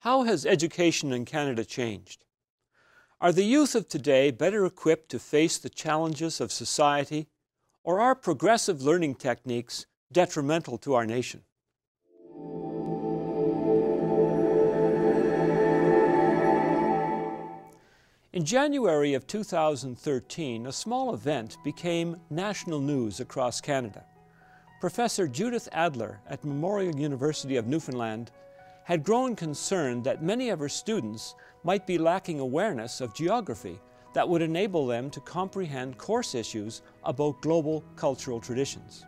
How has education in Canada changed? Are the youth of today better equipped to face the challenges of society, or are progressive learning techniques detrimental to our nation? In January of 2013, a small event became national news across Canada. Professor Judith Adler at Memorial University of Newfoundland had grown concerned that many of her students might be lacking awareness of geography that would enable them to comprehend course issues about global cultural traditions.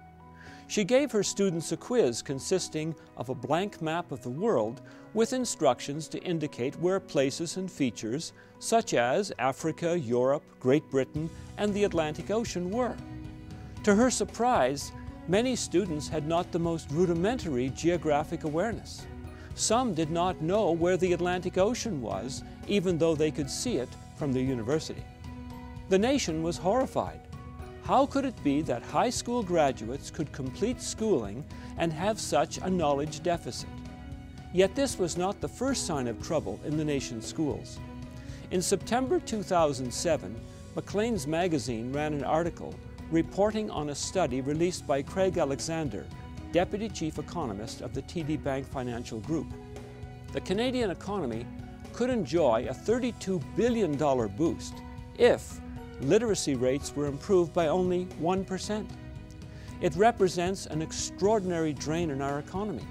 She gave her students a quiz consisting of a blank map of the world with instructions to indicate where places and features such as Africa, Europe, Great Britain, and the Atlantic Ocean were. To her surprise, many students had not the most rudimentary geographic awareness. Some did not know where the Atlantic Ocean was, even though they could see it from their university. The nation was horrified. How could it be that high school graduates could complete schooling and have such a knowledge deficit? Yet this was not the first sign of trouble in the nation's schools. In September 2007, Maclean's magazine ran an article reporting on a study released by Craig Alexander, Deputy Chief Economist of the TD Bank Financial Group. The Canadian economy could enjoy a $32 billion boost if literacy rates were improved by only 1%. It represents an extraordinary drain in our economy.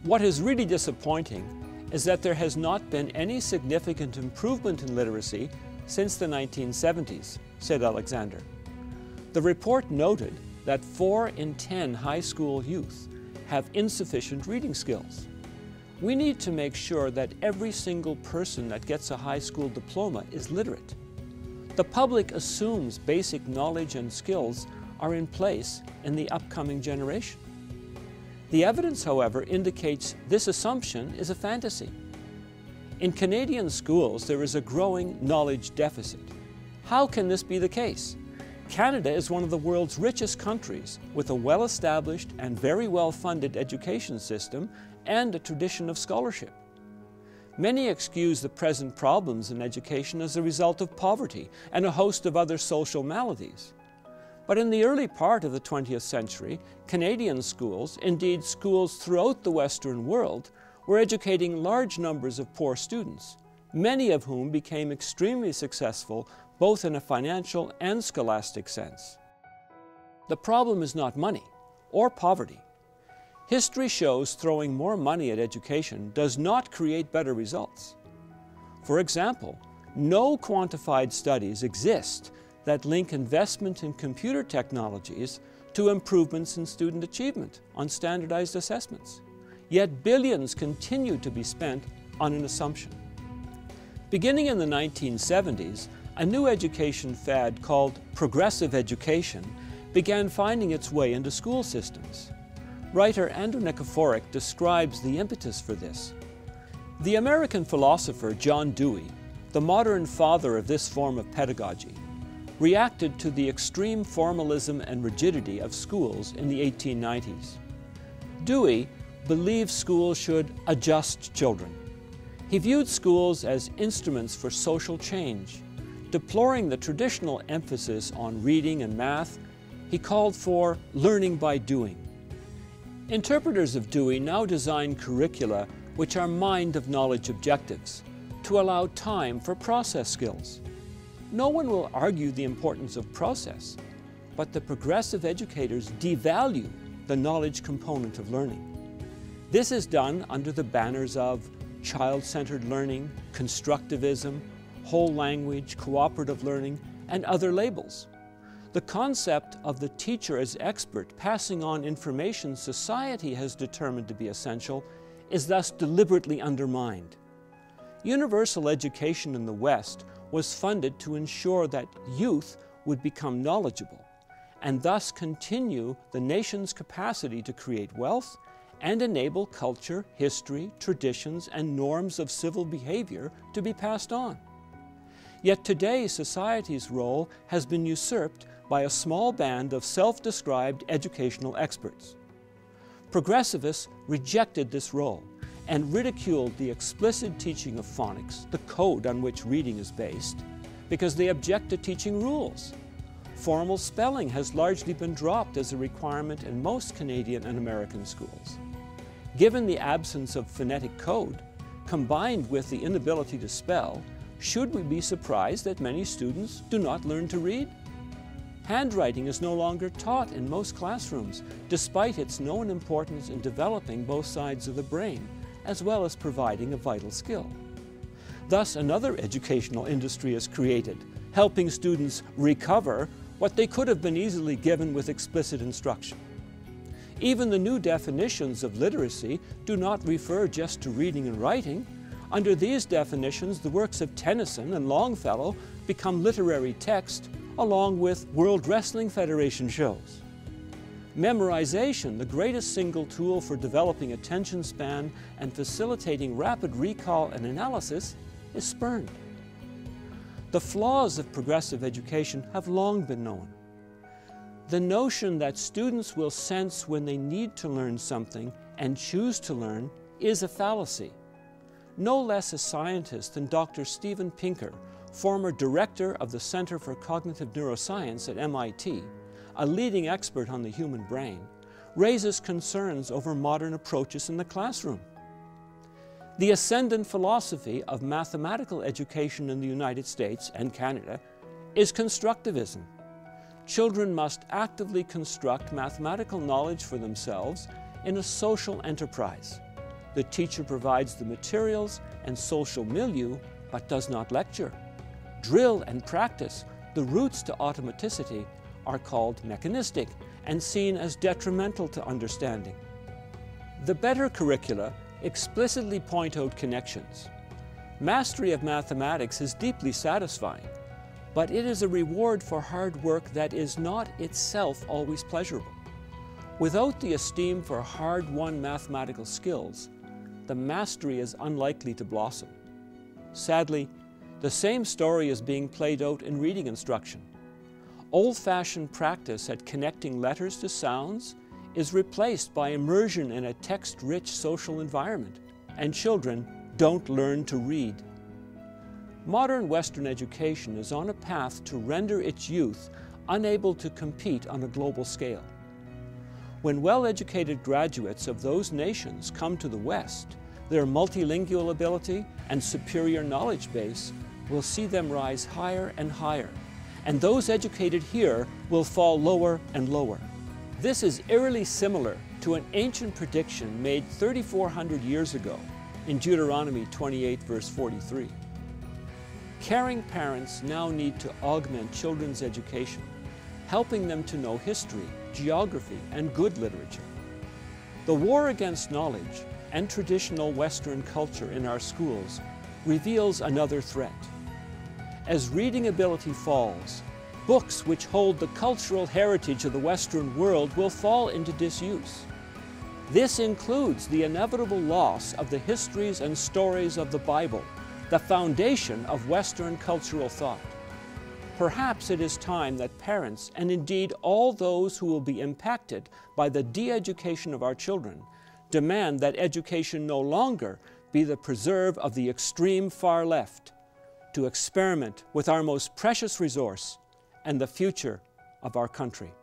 What is really disappointing is that there has not been any significant improvement in literacy since the 1970s, said Alexander. The report noted that 4 in 10 high school youth have insufficient reading skills. We need to make sure that every single person that gets a high school diploma is literate. The public assumes basic knowledge and skills are in place in the upcoming generation. The evidence, however, indicates this assumption is a fantasy. In Canadian schools, there is a growing knowledge deficit. How can this be the case? Canada is one of the world's richest countries with a well-established and very well-funded education system and a tradition of scholarship. Many excuse the present problems in education as a result of poverty and a host of other social maladies. But in the early part of the 20th century, Canadian schools, indeed schools throughout the Western world, were educating large numbers of poor students, many of whom became extremely successful both in a financial and scholastic sense. The problem is not money or poverty. History shows throwing more money at education does not create better results. For example, no quantified studies exist that link investment in computer technologies to improvements in student achievement on standardized assessments. Yet billions continue to be spent on an assumption. Beginning in the 1970s, a new education fad called progressive education began finding its way into school systems. Writer Andrew Nikiforuk describes the impetus for this. The American philosopher John Dewey, the modern father of this form of pedagogy, reacted to the extreme formalism and rigidity of schools in the 1890s. Dewey believed schools should adjust children. He viewed schools as instruments for social change. Deploring the traditional emphasis on reading and math, he called for learning by doing. Interpreters of Dewey now design curricula which are mind-of-knowledge objectives to allow time for process skills. No one will argue the importance of process, but the progressive educators devalue the knowledge component of learning. This is done under the banners of child-centered learning, constructivism, whole language, cooperative learning, and other labels. The concept of the teacher as expert passing on information society has determined to be essential is thus deliberately undermined. Universal education in the West was funded to ensure that youth would become knowledgeable and thus continue the nation's capacity to create wealth and enable culture, history, traditions, and norms of civil behavior to be passed on. Yet today, society's role has been usurped by a small band of self-described educational experts. Progressivists rejected this role and ridiculed the explicit teaching of phonics, the code on which reading is based, because they object to teaching rules. Formal spelling has largely been dropped as a requirement in most Canadian and American schools. Given the absence of phonetic code, combined with the inability to spell, should we be surprised that many students do not learn to read? Handwriting is no longer taught in most classrooms, despite its known importance in developing both sides of the brain, as well as providing a vital skill. Thus, another educational industry is created, helping students recover what they could have been easily given with explicit instruction. Even the new definitions of literacy do not refer just to reading and writing. Under these definitions, the works of Tennyson and Longfellow become literary text, along with World Wrestling Federation shows. Memorization, the greatest single tool for developing attention span and facilitating rapid recall and analysis, is spurned. The flaws of progressive education have long been known. The notion that students will sense when they need to learn something and choose to learn is a fallacy. No less a scientist than Dr. Steven Pinker, former director of the Center for Cognitive Neuroscience at MIT, a leading expert on the human brain, raises concerns over modern approaches in the classroom. The ascendant philosophy of mathematical education in the United States and Canada is constructivism. Children must actively construct mathematical knowledge for themselves in a social enterprise. The teacher provides the materials and social milieu, but does not lecture. Drill and practice, the roots to automaticity, are called mechanistic and seen as detrimental to understanding. The better curricula explicitly point out connections. Mastery of mathematics is deeply satisfying, but it is a reward for hard work that is not itself always pleasurable. Without the esteem for hard-won mathematical skills, the mastery is unlikely to blossom. Sadly, the same story is being played out in reading instruction. Old-fashioned practice at connecting letters to sounds is replaced by immersion in a text-rich social environment, and children don't learn to read. Modern Western education is on a path to render its youth unable to compete on a global scale. When well-educated graduates of those nations come to the West, their multilingual ability and superior knowledge base will see them rise higher and higher, and those educated here will fall lower and lower. This is eerily similar to an ancient prediction made 3,400 years ago in Deuteronomy 28, verse 43. Caring parents now need to augment children's education, helping them to know history, geography, and good literature. The war against knowledge and traditional Western culture in our schools reveals another threat. As reading ability falls, books which hold the cultural heritage of the Western world will fall into disuse. This includes the inevitable loss of the histories and stories of the Bible, the foundation of Western cultural thought. Perhaps it is time that parents, and indeed all those who will be impacted by the de-education of our children, demand that education no longer be the preserve of the extreme far left, to experiment with our most precious resource and the future of our country.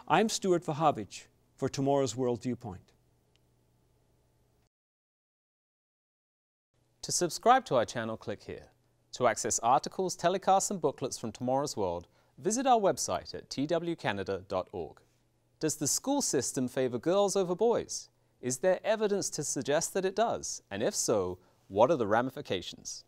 I'm Stuart Vahavich for Tomorrow's World Viewpoint. To subscribe to our channel, click here. To access articles, telecasts and booklets from Tomorrow's World, visit our website at twcanada.org. Does the school system favor girls over boys? Is there evidence to suggest that it does? And if so, what are the ramifications?